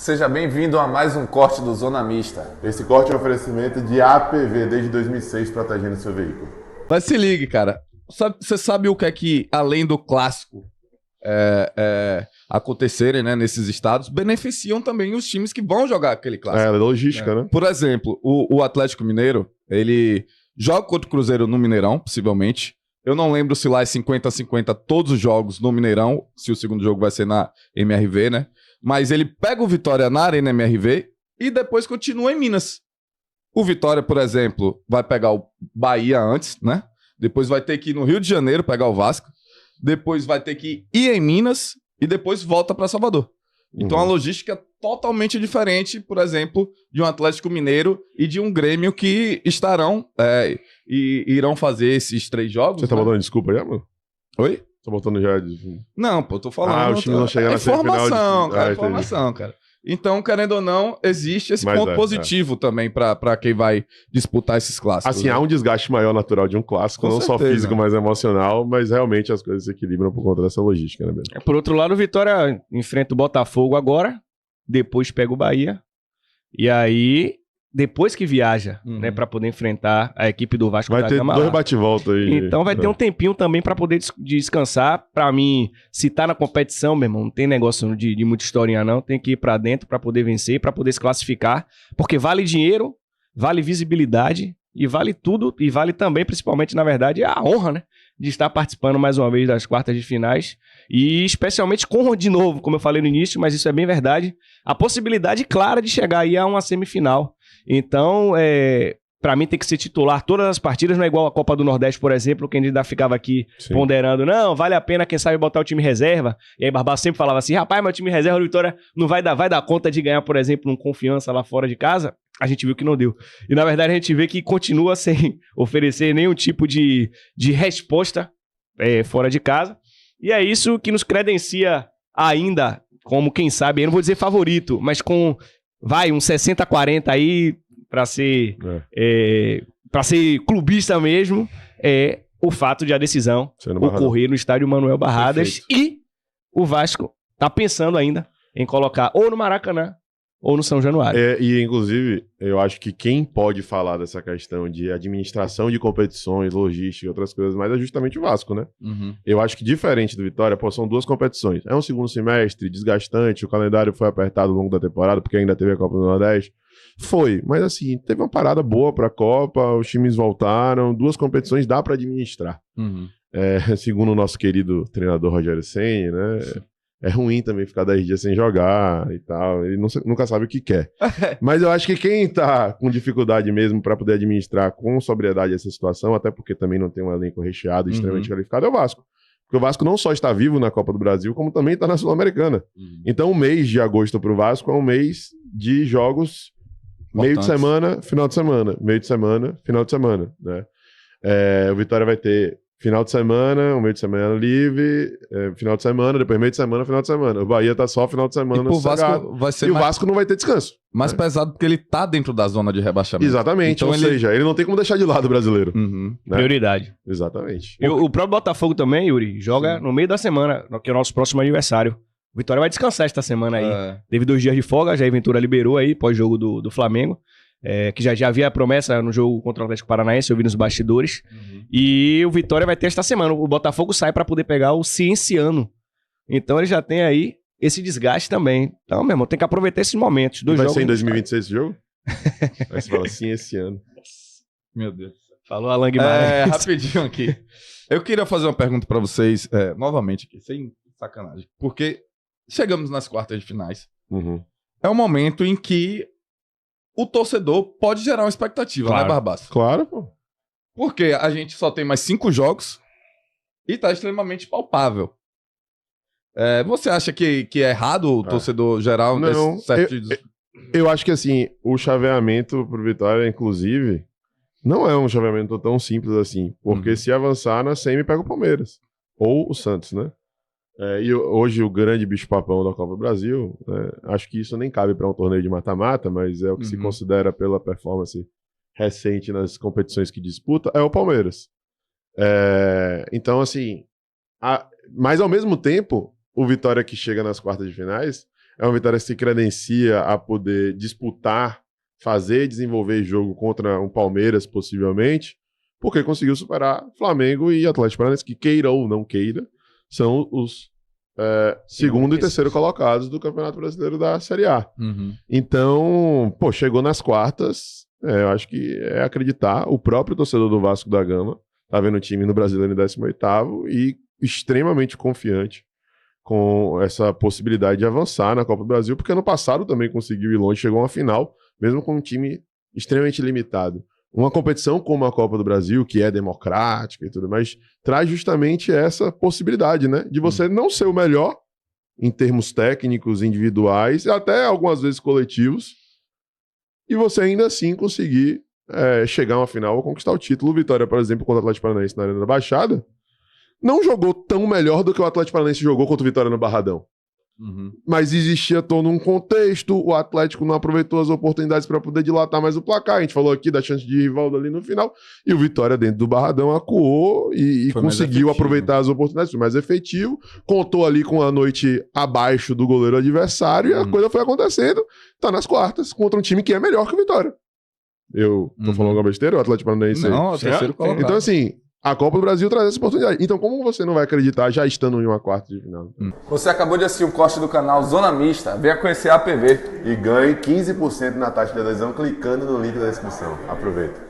Seja bem-vindo a mais um corte do Zona Mista. Esse corte é um oferecimento de APV desde 2006, protegendo seu veículo. Mas se ligue, cara. Você sabe o que é que, além do clássico acontecerem, né, nesses estados, beneficiam também os times que vão jogar aquele clássico. É, logística, né? Por exemplo, o Atlético Mineiro, ele joga contra o Cruzeiro no Mineirão, possivelmente. Eu não lembro se lá é 50-50 todos os jogos no Mineirão, se o segundo jogo vai ser na MRV, né? Mas ele pega o Vitória na Arena MRV e depois continua em Minas. O Vitória, por exemplo, vai pegar o Bahia antes, né? Depois vai ter que ir no Rio de Janeiro pegar o Vasco. Depois vai ter que ir em Minas e depois volta para Salvador. Então a logística é totalmente diferente, por exemplo, de um Atlético Mineiro e de um Grêmio que estarão e irão fazer esses 3 jogos. Você tá botando desculpa já, mano? Oi? Tá botando já... Não, pô, tô falando... o time não chega na semifinal. Informação, cara. Então, querendo ou não, existe esse ponto positivo também pra quem vai disputar esses clássicos. Assim, há um desgaste maior natural de um clássico, Com não certeza, só físico, mas emocional, mas realmente as coisas se equilibram por conta dessa logística, né, mesmo? Por outro lado, o Vitória enfrenta o Botafogo agora, depois pega o Bahia, e aí, depois que viaja, né, pra poder enfrentar a equipe do Vasco vai da ter Gama 2 lá. bate-volta aí. Então vai ter um tempinho também pra poder descansar. Pra mim, se tá na competição, meu irmão, não tem negócio de muita historinha não, tem que ir pra dentro pra poder vencer, pra poder se classificar, porque vale dinheiro, vale visibilidade e vale tudo, e vale também, principalmente, na verdade, a honra, né, de estar participando mais uma vez das quartas de finais, e especialmente com, de novo, como eu falei no início, mas isso é bem verdade, a possibilidade clara de chegar aí a uma semifinal. Então, pra mim tem que ser titular todas as partidas, não é igual a Copa do Nordeste, por exemplo, que a gente ainda ficava aqui ponderando, não, vale a pena quem sabe botar o time reserva, e aí Barbaço sempre falava assim, rapaz, meu time reserva do Vitória não vai dar conta de ganhar, por exemplo, um Confiança lá fora de casa. A gente viu que não deu. E na verdade a gente vê que continua sem oferecer nenhum tipo de resposta fora de casa, e é isso que nos credencia ainda como, quem sabe, eu não vou dizer favorito, mas com... Vai, uns 60-40 aí, pra ser clubista mesmo, o fato de a decisão ocorrer no estádio Manuel Barradas. Perfeito. E o Vasco tá pensando ainda em colocar ou no Maracanã ou no São Januário. E, inclusive, eu acho que quem pode falar dessa questão de administração de competições, logística e outras coisas mais é justamente o Vasco, né? Uhum. Eu acho que, diferente do Vitória, são 2 competições. É um segundo semestre desgastante, o calendário foi apertado ao longo da temporada, porque ainda teve a Copa do Nordeste. Foi, mas assim, teve uma parada boa pra Copa, os times voltaram, 2 competições dá pra administrar. Uhum. Segundo o nosso querido treinador Rogério Ceni, né? É ruim também ficar 10 dias sem jogar e tal. Ele nunca sabe o que quer. Mas eu acho que quem tá com dificuldade mesmo para poder administrar com sobriedade essa situação, até porque também não tem um elenco recheado, extremamente qualificado, é o Vasco. Porque o Vasco não só está vivo na Copa do Brasil, como também está na Sul-Americana. Então o mês de agosto para o Vasco é um mês de jogos meio de semana, final de semana. Meio de semana, final de semana, né? O Vitória vai ter final de semana, um meio de semana livre, final de semana, depois meio de semana, final de semana. O Bahia tá só final de semana. E o Vasco vai ser o Vasco não vai ter descanso. Mais pesado porque ele tá dentro da zona de rebaixamento. Exatamente, então, ou seja, ele não tem como deixar de lado o brasileiro. Né? Prioridade. Exatamente. O próprio Botafogo também, Yuri, joga no meio da semana, que é o nosso próximo aniversário. O Vitória vai descansar esta semana aí. Teve 2 dias de folga, já a Ventura liberou aí, pós-jogo do Flamengo. Que já havia a promessa no jogo contra o Atlético Paranaense, eu vi nos bastidores. E o Vitória vai ter esta semana. O Botafogo sai para poder pegar o Cienciano. Então ele já tem aí esse desgaste também. Então, meu irmão, tem que aproveitar esses momentos. Vai ser em 2026 esse jogo? Aí você fala Cienciano. Meu Deus. Falou Alan Guimarães. Rapidinho aqui. Eu queria fazer uma pergunta para vocês, novamente aqui, sem sacanagem. Porque chegamos nas quartas de finais. É um momento em que o torcedor pode gerar uma expectativa, né, Barbaço? Claro, pô. Porque a gente só tem mais 5 jogos e tá extremamente palpável. Você acha que é errado o torcedor gerar um não, eu acho que assim, o chaveamento pro Vitória, inclusive, não é um chaveamento tão simples assim. Porque se avançar na semi, pega o Palmeiras. Ou o Santos, né? E hoje o grande bicho-papão da Copa do Brasil, acho que isso nem cabe para um torneio de mata-mata, mas é o que se considera pela performance recente nas competições que disputa, é o Palmeiras. Então, assim, mas ao mesmo tempo, o Vitória que chega nas quartas de finais é uma vitória que se credencia a poder disputar, fazer e desenvolver jogo contra um Palmeiras, possivelmente, porque conseguiu superar Flamengo e Atlético Paranaense, que queira ou não queira, são os segundo e terceiro colocados do Campeonato Brasileiro da Série A. Uhum. Então, pô, chegou nas quartas, eu acho que é acreditar. O próprio torcedor do Vasco da Gama tá vendo o time no Brasileiro em 18º e extremamente confiante com essa possibilidade de avançar na Copa do Brasil, porque ano passado também conseguiu ir longe, chegou a uma final, mesmo com um time extremamente limitado. Uma competição como a Copa do Brasil, que é democrática e tudo mais, traz justamente essa possibilidade, né? De você não ser o melhor em termos técnicos, individuais, até algumas vezes coletivos, e você ainda assim conseguir chegar a uma final ou conquistar o título. O Vitória, por exemplo, contra o Atlético Paranaense na Arena da Baixada, não jogou tão melhor do que o Atlético Paranaense jogou contra o Vitória no Barradão. Uhum. Mas existia todo um contexto, o Atlético não aproveitou as oportunidades para poder dilatar mais o placar. A gente falou aqui da chance de Rivaldo ali no final, e o Vitória dentro do Barradão acuou e conseguiu aproveitar as oportunidades, foi mais efetivo, contou ali com a noite abaixo do goleiro adversário, e a coisa foi acontecendo, tá nas quartas, contra um time que é melhor que o Vitória. Eu tô falando alguma besteira, o Atlético Paranaense aí? Não, é o terceiro colocado. Então assim, a Copa do Brasil traz essa oportunidade. Então, como você não vai acreditar já estando em uma quarta de final? Você acabou de assistir um corte do canal Zona Mista. Venha conhecer a APV. E ganhe 15% na taxa de adesão clicando no link da descrição. Aproveita.